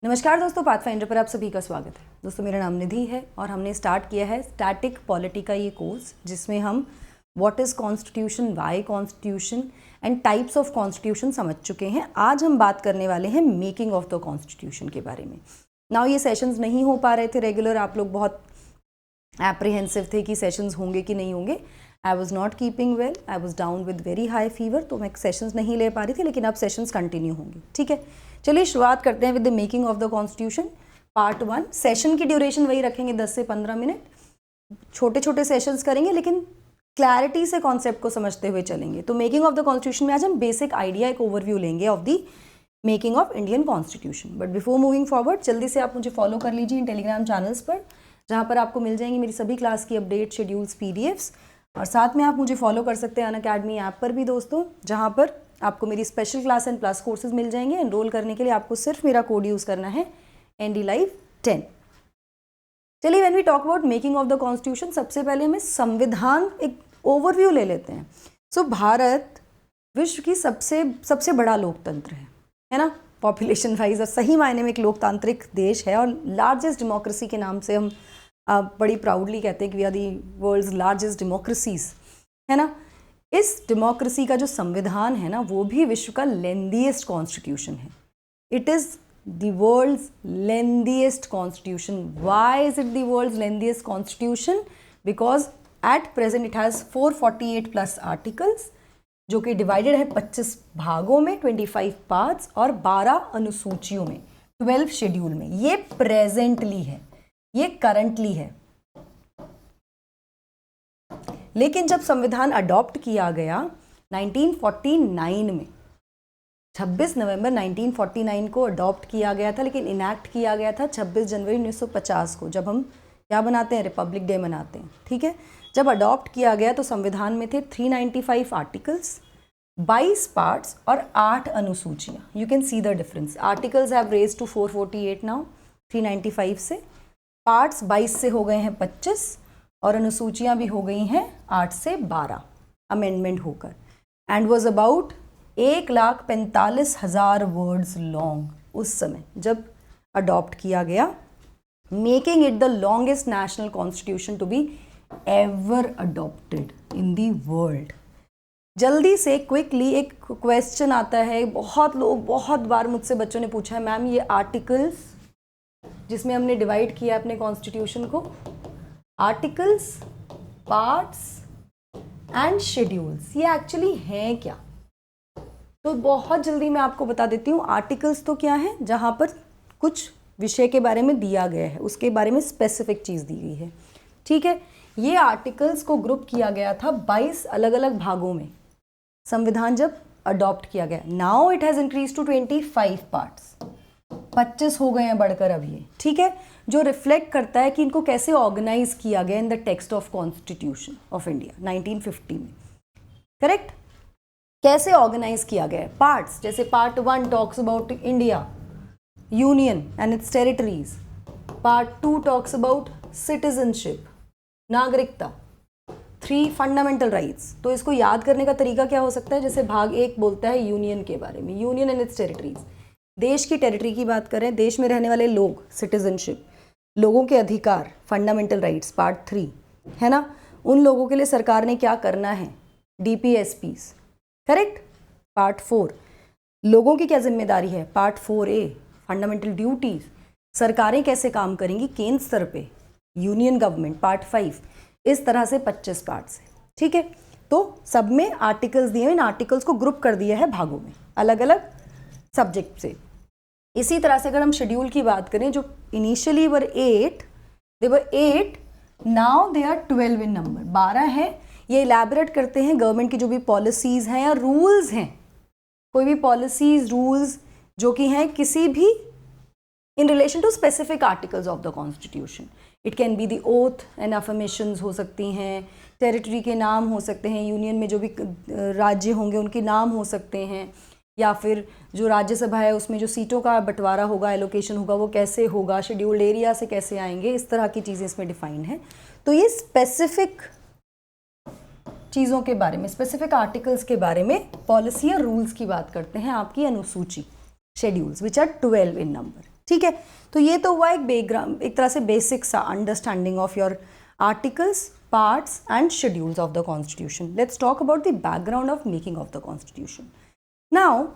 नमस्कार दोस्तों, पाथफाइंडर पर आप सभी का स्वागत है। दोस्तों मेरा नाम निधि है और हमने स्टार्ट किया है स्टैटिक पॉलिटी का ये कोर्स, जिसमें हम what is constitution, why constitution and types of constitution समझ चुके हैं। आज हम बात करने वाले हैं मेकिंग ऑफ द कॉन्स्टिट्यूशन के बारे में। नाउ ये सेशंस नहीं हो पा रहे थे रेगुलर, आप लोग बहुत एप्रीहेंसिव थे कि सेशंस होंगे कि नहीं होंगे। I was not keeping well, I was down with very high fever, तो मैं सेशंस नहीं ले पा रही थी, लेकिन अब सेशंस कंटिन्यू होंगे। ठीक है, चलिए शुरुआत करते हैं with the making of the constitution part 1। Session की ड्यूरेशन वही रखेंगे 10 से 15 मिनट। छोटे छोटे सेशंस करेंगे, लेकिन क्लैरिटी से कॉन्सेप्ट को समझते हुए चलेंगे। तो मेकिंग ऑफ द कॉन्स्टिट्यूशन में आज हम बेसिक आइडिया, एक ओवरव्यू लेंगे of the making of Indian constitution. But before moving forward, जल्दी से आप मुझे फॉलो कर लीजिए इन टेलीग्राम चैनल्स पर, जहाँ पर आपको मिल जाएंगी मेरी सभी क्लास की अपडेट, शेड्यूल्स, पीडीएफ्स। और साथ में आप मुझे फॉलो कर सकते हैं अनअकैडमी ऐप पर भी दोस्तों, जहाँ पर आपको मेरी special class and plus courses मिल जाएंगे। एनरोल करने के लिए आपको सिर्फ मेरा कोड यूज़ करना है NDLive10। चलिए, when we talk about making of the constitution, सबसे पहले हमें संविधान एक ओवरव्यू ले लेते हैं। सो भारत विश्व की सबसे बड़ा लोकतंत्र है ना, पॉपुलेशन वाइज, और सही मायने में एक लोकतांत्रिक देश है। और लार्जेस्ट डेमोक्रेसी के नाम से हम बड़ी प्राउडली कहते हैं कि we are the world's largest democracies, है ना। इस डेमोक्रेसी का जो संविधान है ना, वो भी विश्व का लेंथीएस्ट कॉन्स्टिट्यूशन है। It is the world's lengthiest constitution. Why is it the world's lengthiest constitution? Because at present it has 448 plus articles, जो कि डिवाइडेड है 25 भागों में, 25 पार्ट्स, और 12 अनुसूचियों में, 12 शेड्यूल में। ये प्रेजेंटली है, ये करंटली है। लेकिन जब संविधान अडॉप्ट किया गया 1949 में, 26 नवंबर 1949 को अडॉप्ट किया गया था, लेकिन इनैक्ट किया गया था 26 जनवरी 1950 को, जब हम क्या मनाते हैं, रिपब्लिक डे मनाते हैं। ठीक है, जब अडॉप्ट किया गया तो संविधान में थे 395 आर्टिकल्स, 22 पार्ट्स और 8 अनुसूचियाँ। You can see the difference. Articles have raise to 448 now, 395 से। पार्ट्स 22 से हो गए हैं 25, और अनुसूचियाँ भी हो गई हैं 8 से 12 अमेंडमेंट होकर। And was about 1,45,000 words long उस समय जब अडॉप्ट किया गया, making it the longest national constitution to be ever adopted in the world. जल्दी से क्विकली एक क्वेश्चन आता है, बहुत बार मुझसे बच्चों ने पूछा है, मैम ये आर्टिकल्स जिसमें हमने डिवाइड किया अपने कॉन्स्टिट्यूशन को, आर्टिकल्स, पार्ट्स एंड शेड्यूल्स, ये एक्चुअली हैं क्या? तो बहुत जल्दी मैं आपको बता देती हूँ। आर्टिकल्स तो क्या है, जहाँ पर कुछ विषय के बारे में दिया गया है, उसके बारे में स्पेसिफिक चीज़ दी गई है। ठीक है, ये आर्टिकल्स को ग्रुप किया गया था 22 अलग अलग भागों में संविधान जब अडॉप्ट किया गया। Now it has increase to 25 parts, 25 हो गए हैं बढ़कर अब ये। ठीक है, जो रिफ्लेक्ट करता है कि इनको कैसे ऑर्गेनाइज किया गया in the text of constitution of India 1950 में। करेक्ट, कैसे ऑर्गेनाइज किया गया है। पार्ट्स, जैसे part 1 talks about India, union and it's territories. Part 2 talks about citizenship, नागरिकता। 3 फंडामेंटल राइट्स। तो इसको याद करने का तरीका क्या हो सकता है, जैसे भाग 1 बोलता है यूनियन के बारे में, यूनियन एंड इट्स टेरिटरीज, देश की टेरिटरी की बात करें, देश में रहने वाले लोग, सिटीजनशिप, लोगों के अधिकार, फंडामेंटल राइट्स, पार्ट 3, है ना। उन लोगों के लिए सरकार ने क्या करना है, DPSPs। करेक्ट। पार्ट 4, लोगों की क्या जिम्मेदारी है, पार्ट 4A, फंडामेंटल ड्यूटीज, सरकारें कैसे काम करेंगी केंद्र स्तर पे, यूनियन गवर्नमेंट, पार्ट 5। इस तरह से 25 पार्ट्स है। ठीक है, तो सब में आर्टिकल्स दिए हैं, इन आर्टिकल्स को ग्रुप कर दिया है भागों में अलग अलग सब्जेक्ट से। इसी तरह से अगर हम शेड्यूल की बात करें, जो initially were 8, they were 8, now they are 12 in number, 12 है। ये इलेबोरेट करते हैं गवर्नमेंट की जो भी पॉलिसीज हैं या रूल्स हैं, कोई भी पॉलिसीज, रूल्स जो कि हैं किसी भी in relation to specific articles of the constitution. It can be the oath and affirmations हो सकती हैं, टेरिटरी के नाम हो सकते हैं, यूनियन में जो भी राज्य होंगे उनके नाम हो सकते हैं, या फिर जो राज्यसभा है उसमें जो सीटों का बंटवारा होगा, एलोकेशन होगा, वो कैसे होगा, शेड्यूल्ड एरिया से कैसे आएंगे, इस तरह की चीज़ें इसमें डिफाइंड हैं। तो ये स्पेसिफिक चीज़ों के बारे में, स्पेसिफिक आर्टिकल्स के बारे में पॉलिसी और रूल्स की बात करते हैं आपकी अनुसूची, schedules which are 12 in number. ठीक है, तो ये तो हुआ एक बैकग्राउंड, एक तरह से बेसिक सा understanding of your articles, parts and schedules of the constitution. Let's talk about the background of making of the constitution. Now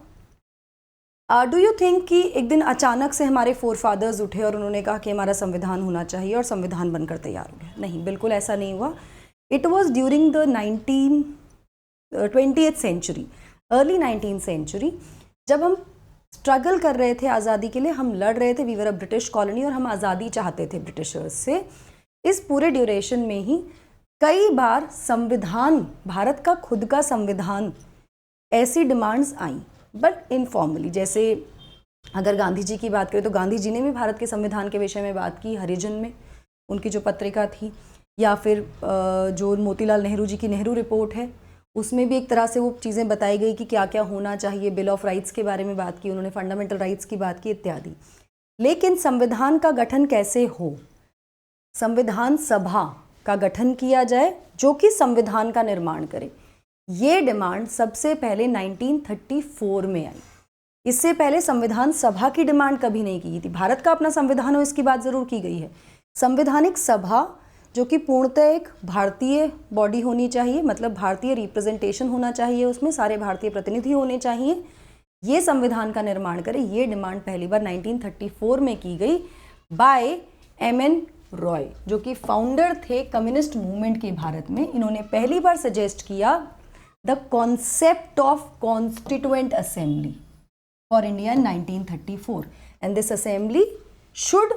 do you think कि एक दिन अचानक से हमारे फोर फादर्स उठे और उन्होंने कहा कि हमारा संविधान होना चाहिए और संविधान बनकर तैयार हो गया? नहीं, बिल्कुल ऐसा नहीं हुआ. It was during the 20th century, early 19th century, जब हम स्ट्रगल कर रहे थे आज़ादी के लिए, हम लड़ रहे थे, we were a British colony और हम आज़ादी चाहते थे ब्रिटिशर्स से. इस पूरे ड्यूरेशन में ही कई बार संविधान, भारत का खुद का संविधान, ऐसी डिमांड्स आई बट इनफॉर्मली. जैसे अगर गांधी जी की बात करें तो गांधी जी ने भी भारत के संविधान के विषय में बात की हरिजन में, उनकी जो पत्रिका थी, या फिर जो मोतीलाल नेहरू जी की नेहरू रिपोर्ट है उसमें भी एक तरह से वो चीज़ें बताई गई कि क्या क्या होना चाहिए. बिल ऑफ राइट्स के बारे में बात की उन्होंने, फंडामेंटल राइट्स की बात की इत्यादि. लेकिन संविधान का गठन कैसे हो, संविधान सभा का गठन किया जाए जो कि संविधान का निर्माण करे, ये डिमांड सबसे पहले 1934 में आई. इससे पहले संविधान सभा की डिमांड कभी नहीं की थी. भारत का अपना संविधान हो इसकी बात ज़रूर की गई है. संवैधानिक सभा जो कि पूर्णतः एक भारतीय बॉडी होनी चाहिए, मतलब भारतीय रिप्रेजेंटेशन होना चाहिए, उसमें सारे भारतीय प्रतिनिधि होने चाहिए, ये संविधान का निर्माण करे, ये डिमांड पहली बार 1934 में की गई बाय M.N. रॉय, जो कि फाउंडर थे कम्युनिस्ट मूवमेंट के भारत में. इन्होंने पहली बार सजेस्ट किया the concept of constituent assembly for India in 1934 and this assembly should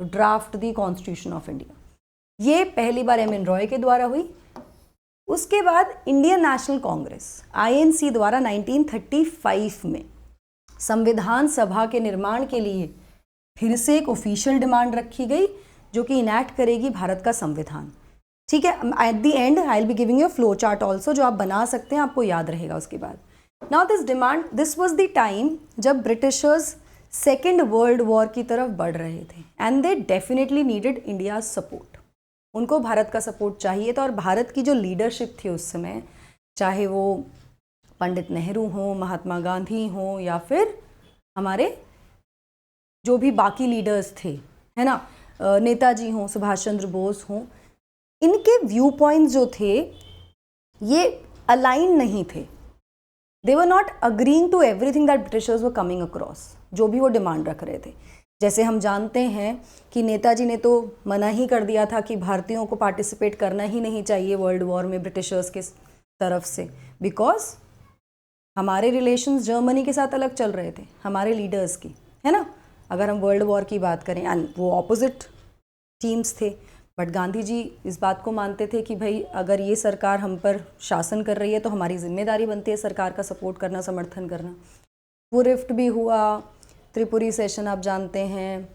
draft the constitution of India. ये पहली बार M.N. रॉय के द्वारा हुई. उसके बाद इंडियन नेशनल कांग्रेस INC द्वारा 1935 में संविधान सभा के निर्माण के लिए फिर से एक ऑफिशियल डिमांड रखी गई जो कि इनैक्ट करेगी भारत का संविधान. ठीक है, at the and I will be giving you flow chart also जो आप बना सकते हैं, आपको याद रहेगा उसके बाद. Now this demand, this was the time जब ब्रिटिशर्स सेकेंड वर्ल्ड वॉर की तरफ बढ़ रहे थे and they definitely needed India support. उनको भारत का सपोर्ट चाहिए था. और भारत की जो लीडरशिप थी उस समय, चाहे वो पंडित नेहरू हों, महात्मा गांधी हों, या फिर हमारे जो भी बाकी लीडर्स थे, है ना, नेताजी हों, सुभाष चंद्र बोस हों, इनके व्यू पॉइंट्स जो थे ये अलाइन नहीं थे. They were not agreeing to everything that Britishers were coming across, जो भी वो डिमांड रख रहे थे. जैसे हम जानते हैं कि नेताजी ने तो मना ही कर दिया था कि भारतीयों को पार्टिसिपेट करना ही नहीं चाहिए वर्ल्ड वॉर में ब्रिटिशर्स के तरफ से, बिकॉज हमारे रिलेशंस जर्मनी के साथ अलग चल रहे थे, हमारे लीडर्स की, है ना, अगर हम वर्ल्ड वॉर की बात करें. एंड वो ऑपोजिट टीम्स थे. बट गांधी जी इस बात को मानते थे कि भाई अगर ये सरकार हम पर शासन कर रही है तो हमारी जिम्मेदारी बनती है सरकार का सपोर्ट करना, समर्थन करना. वो रिफ्ट भी हुआ, त्रिपुरी सेशन आप जानते हैं,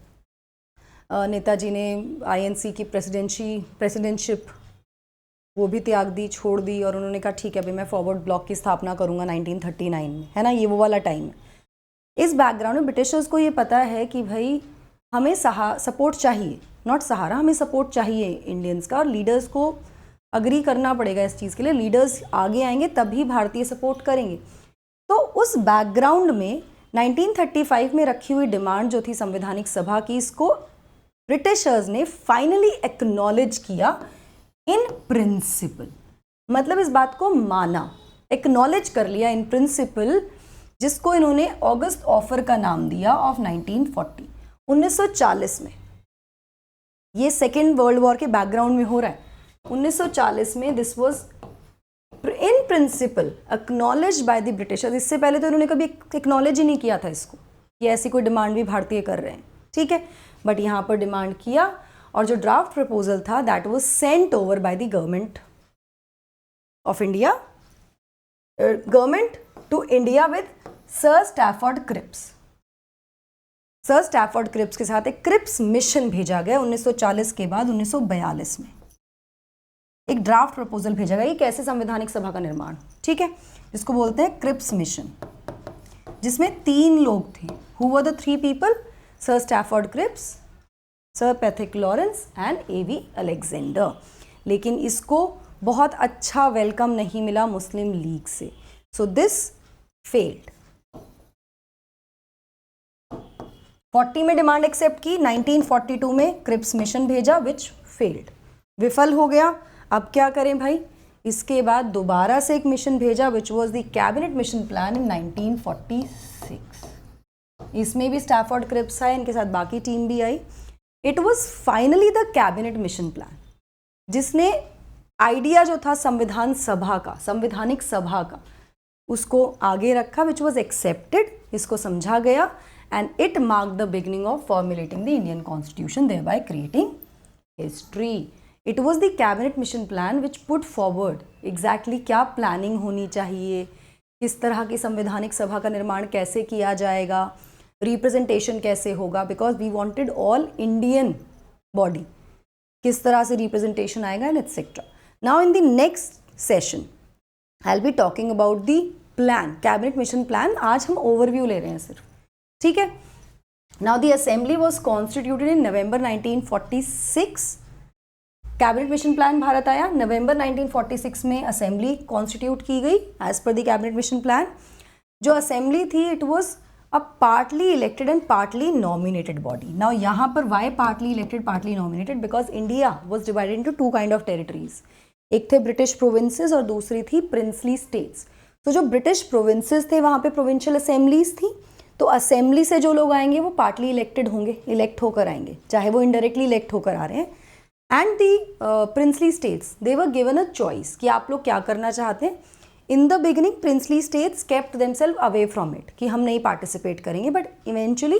नेताजी ने INC की प्रेसिडेंटशिप वो भी त्याग दी, छोड़ दी, और उन्होंने कहा ठीक है भाई मैं फॉरवर्ड ब्लॉक की स्थापना करूँगा 1939 में, है ना, ये वो वाला टाइम है. इस बैकग्राउंड में ब्रिटिशर्स को ये पता है कि भाई हमें सपोर्ट चाहिए, नॉट सहारा, हमें सपोर्ट चाहिए इंडियंस का, और लीडर्स को अग्री करना पड़ेगा इस चीज़ के लिए. लीडर्स आगे आएंगे तभी भारतीय सपोर्ट करेंगे. तो उस बैकग्राउंड में 1935 में रखी हुई डिमांड जो थी संवैधानिक सभा की, इसको ब्रिटिशर्स ने फाइनली एक्नॉलेज किया इन प्रिंसिपल. मतलब इस बात को माना, एक्नॉलेज कर लिया इन प्रिंसिपल, जिसको इन्होंने ऑगस्ट ऑफर का नाम दिया ऑफ 1940, 1940 में. ये सेकेंड वर्ल्ड वॉर के बैकग्राउंड में हो रहा है. 1940 में this was in principle acknowledge by the Britishers. इससे पहले तो इन्होंने कभी एक्नॉलेज ही नहीं किया था इसको कि ऐसी कोई डिमांड भी भारतीय कर रहे हैं. ठीक है, बट यहाँ पर डिमांड किया, और जो ड्राफ्ट प्रपोजल था that was sent over by the government of India, government to India with sir Stafford Cripps. Sir Stafford Cripps के साथ एक क्रिप्स मिशन भेजा गया 1940 के बाद 1942 में. एक ड्राफ्ट प्रपोजल भेजा गया कि कैसे संवैधानिक सभा का निर्माण, ठीक है, जिसको बोलते हैं क्रिप्स मिशन, जिसमें 3 लोग थे. Who were the 3 people? Sir Stafford Cripps, sir Pethick Lawrence and A.V. Alexander. लेकिन इसको बहुत अच्छा वेलकम नहीं मिला मुस्लिम लीग से, सो दिस फेल्ड. 40 में डिमांड एक्सेप्ट की, 1942 में क्रिप्स मिशन भेजा विच फेल्ड, विफल हो गया। अब क्या करें भाई, इसके बाद दोबारा से एक मिशन भेजा which was the cabinet mission plan in 1946। इसमें भी स्टैफोर्ड क्रिप्स आए, इनके साथ बाकी टीम भी आई। It was finally the cabinet mission plan जिसने आइडिया जो था संविधान सभा का, संवैधानिक सभा का, उसको आगे रखा, विच वॉज एक्सेप्टेड, इसको समझा गया, and it mark the beginning of formulating the Indian constitution, thereby creating history. It was the cabinet mission plan which put forward exactly क्या प्लानिंग होनी चाहिए, किस तरह की संवैधानिक सभा का निर्माण कैसे किया जाएगा, रिप्रेजेंटेशन कैसे होगा, because we wanted all Indian body, किस तरह से रिप्रेजेंटेशन आएगा and etcetera. Now in the next session I will be talking about the plan, cabinet mission plan. आज हम ओवरव्यू ले रहे हैं सिर्फ, ठीक है। Now the assembly was constituted in November 1946। Cabinet mission plan Bharat आया, नवंबर 1946 में असेंबली कॉन्स्टिट्यूट की गई एज पर द कैबिनेट मिशन प्लान। जो असेंबली थी it was a partly elected and partly nominated body. Now यहाँ पर why partly elected partly nominated, because India was divided into two kind of territories, एक थे British provinces और दूसरी थी princely states. तो जो ब्रिटिश प्रोविंसेस थे वहाँ पे प्रोविंशियल असेंबलीज थी, तो असेंबली से जो लोग आएंगे वो पार्टली इलेक्टेड होंगे, इलेक्ट होकर आएंगे, चाहे वो इनडायरेक्टली इलेक्ट होकर आ रहे हैं। And the princely states they were given a choice कि आप लोग क्या करना चाहते हैं। In the beginning princely states kept themself away from it, कि हम नहीं पार्टिसिपेट करेंगे, but eventually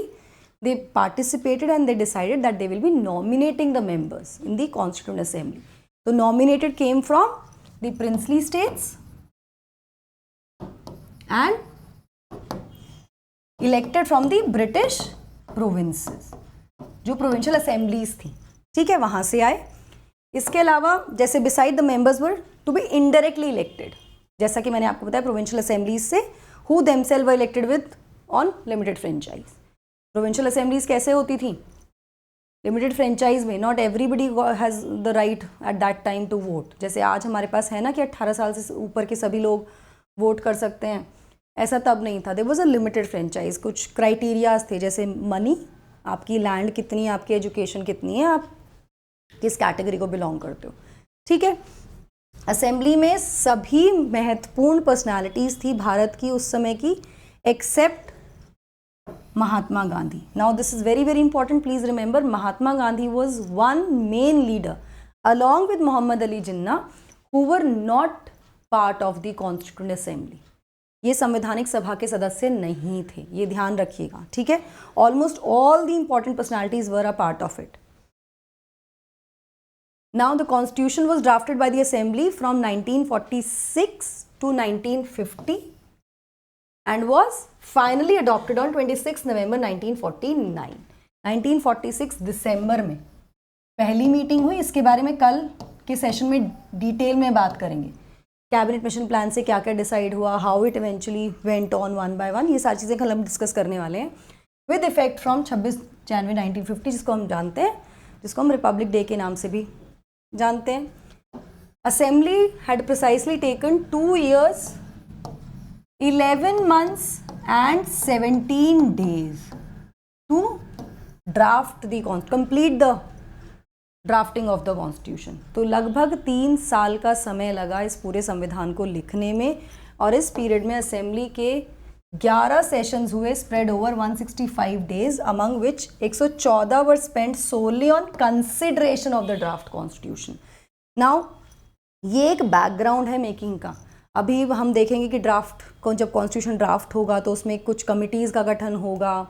they participated and they decided that they will be nominating the members in the constituent assembly. तो nominated came from the princely states and elected from the British provinces, जो provincial assemblies थी, ठीक है, वहां से आए। इसके अलावा जैसे beside the members were to be indirectly elected, जैसा कि मैंने आपको बताया प्रोविंशियल असेंबलीज से, who themselves were elected with on limited franchise. Provincial assemblies कैसे होती थी, लिमिटेड फ्रेंचाइज में, not everybody has the right at that time to vote. जैसे आज हमारे पास है ना कि 18 साल से ऊपर के सभी लोग वोट कर सकते हैं, ऐसा तब नहीं था। There was a limited franchise, कुछ क्राइटेरियाज थे, जैसे मनी, आपकी लैंड कितनी है, आपकी एजुकेशन कितनी है, आप किस कैटेगरी को बिलोंग करते हो, ठीक है। असेंबली में सभी महत्वपूर्ण पर्सनालिटीज थी भारत की उस समय की, except Mahatma Gandhi. Now this is very very important, please remember, Mahatma Gandhi was one main leader along with Mohammad Ali Jinnah who were not part of the constituent assembly. ये संवैधानिक सभा के सदस्य नहीं थे, ये ध्यान रखिएगा, ठीक है। Almost all the important personalities were a part of it. Now the constitution was drafted by the assembly from 1946 to 1950 and was finally adopted on 26 November 1949. 1946 दिसंबर में पहली मीटिंग हुई। इसके बारे में कल के सेशन में डिटेल में बात करेंगे, कैबिनेट मिशन प्लान से क्या क्या डिसाइड हुआ, how it eventually went on one by one, ये सारी चीज़ें कल हम डिस्कस करने वाले हैं। विद इफेक्ट फ्रॉम 26 जनवरी 1950, जिसको हम जानते हैं, जिसको हम रिपब्लिक डे के नाम से भी जानते हैं। Assembly had precisely taken 2 years 11 months and 17 days to draft the complete the drafting of the constitution. तो लगभग 3 साल का समय लगा इस पूरे संविधान को लिखने में, और इस पीरियड में असेंबली के 11 सेशंस हुए spread over 165 days, among which 114 were spent solely on consideration of the draft constitution. Now ये एक बैकग्राउंड है मेकिंग का। अभी हम देखेंगे कि ड्राफ्ट को, जब कॉन्स्टिट्यूशन ड्राफ्ट होगा तो उसमें कुछ कमिटीज़ का गठन होगा।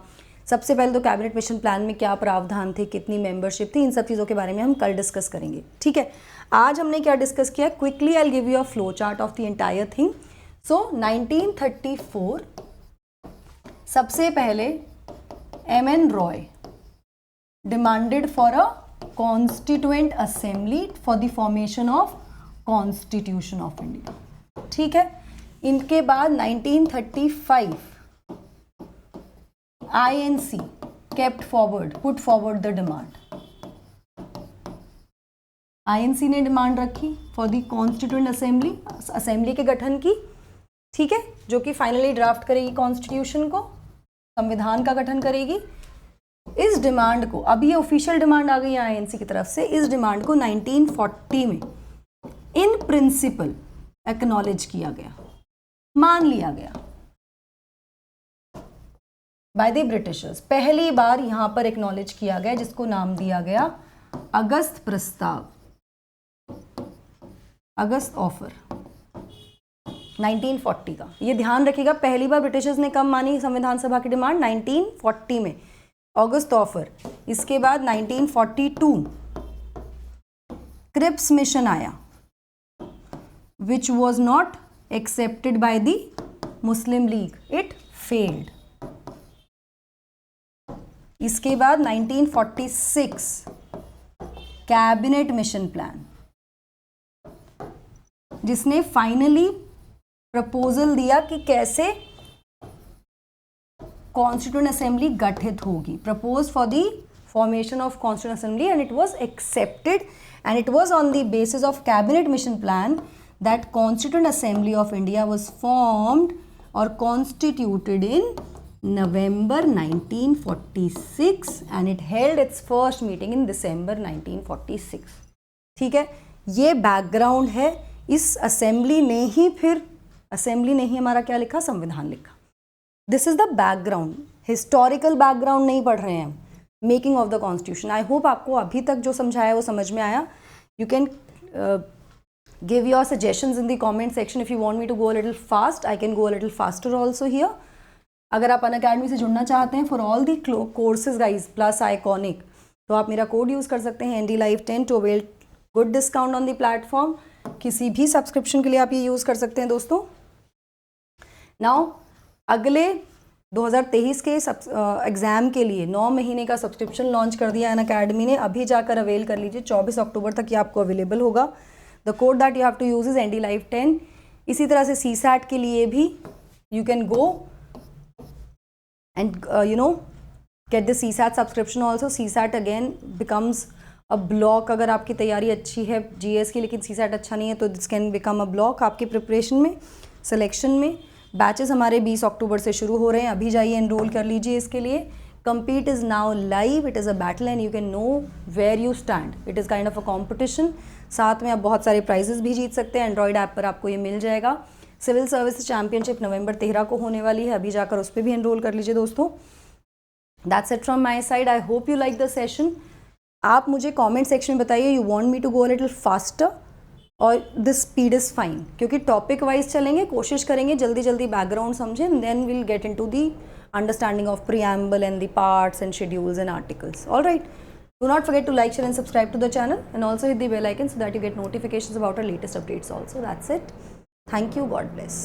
सबसे पहले तो कैबिनेट मिशन प्लान में क्या प्रावधान थे, कितनी मेंबरशिप थी, इन सब चीज़ों के बारे में हम कल डिस्कस करेंगे, ठीक है। आज हमने क्या डिस्कस किया, quickly I will give you a flow chart of the entire thing. So 1934 सबसे पहले M.N. Roy demanded for a constituent assembly for the formation of constitution of India, ठीक है। इनके बाद 1935 INC kept forward, put forward the demand. INC ने demand रखी for the constituent assembly, assembly के गठन की, ठीक है, जो कि फाइनली ड्राफ्ट करेगी कॉन्स्टिट्यूशन को, संविधान का गठन करेगी। डिमांड को, अभी ये ऑफिशियल डिमांड आ गई है आईएनसी की तरफ से, इस डिमांड को 1940 में इन प्रिंसिपल एक्नॉलेज किया गया, मान लिया गया बाय द ब्रिटिशर्स। पहली बार यहां पर एक्नॉलेज किया गया, जिसको नाम दिया गया अगस्त प्रस्ताव, अगस्त ऑफर 1940 का। ये ध्यान रखिएगा, पहली बार ब्रिटिशर्स ने कब मानी संविधान सभा की डिमांड? 1940 में, अगस्त ऑफर। इसके बाद 1942 क्रिप्स मिशन आया, which was not accepted by the Muslim league, it failed. इसके बाद 1946 कैबिनेट मिशन प्लान, जिसने फाइनली प्रपोजल दिया कि कैसे कॉन्स्टिट्यूएंट असेंबली गठित होगी, propose for the formation of constituent assembly, and it was accepted, and it was on the basis of cabinet mission plan that constituent assembly of India was formed और constituted in November 1946 and it held its first meeting in December 1946। ठीक है, ये background है। इस assembly ने ही फिर, assembly ने ही हमारा क्या लिखा? संविधान लिखा। This is the background, historical background नहीं पढ़ रहे हैं हम, making of the constitution. I hope आपको अभी तक जो समझाया वो समझ में आया। You can give your suggestions in the comment section if you want me to go a little fast. I can go a little faster also here. अगर आप अनअकैडमी से जुड़ना चाहते हैं for all the courses guys plus iconic, तो आप मेरा code use कर सकते हैं NDLive10 to avail good discount on the platform. किसी भी सब्सक्रिप्शन के लिए आप ये यूज़ कर सकते हैं दोस्तों। नाउ अगले 2023 के एग्ज़ाम के लिए 9 महीने का सब्सक्रिप्शन लॉन्च कर दिया अनअकैडमी ने। अभी जाकर अवेल कर लीजिए, 24 अक्टूबर तक ये आपको अवेलेबल होगा। The code that you have to use is NDLive10। इसी तरह से CSAT के लिए भी you can go and get the CSAT subscription also. CSAT again becomes a block अगर आपकी तैयारी अच्छी है GS की, लेकिन CSAT अच्छा नहीं है तो this can become a block आपकी प्रिपरेशन में, सिलेक्शन में। बैचेस हमारे 20 अक्टूबर से शुरू हो रहे हैं, अभी जाइए एनरोल कर लीजिए इसके लिए। compete is now live, it is a battle and you can know where you stand, it is kind of a competition। साथ में आप बहुत सारे प्राइजेस भी जीत सकते हैं, एंड्रॉयड ऐप पर आपको ये मिल जाएगा। सिविल सर्विस चैंपियनशिप नवंबर 13 को होने वाली है, अभी जाकर उस पर भी एनरोल कर लीजिए दोस्तों। That's it from my side, I hope you like the session. आप मुझे कमेंट सेक्शन में बताइए you want me to go a little faster और दिस स्पीड इज़ फाइन, क्योंकि टॉपिक वाइज चलेंगे, कोशिश करेंगे जल्दी जल्दी बैकग्राउंड समझें, then will get into the understanding of preamble and the parts and schedules and articles. All right, do not forget to like, share and subscribe to the channel and also hit the bell icon so that you get notifications about our latest updates also. That's it. Thank you. God bless.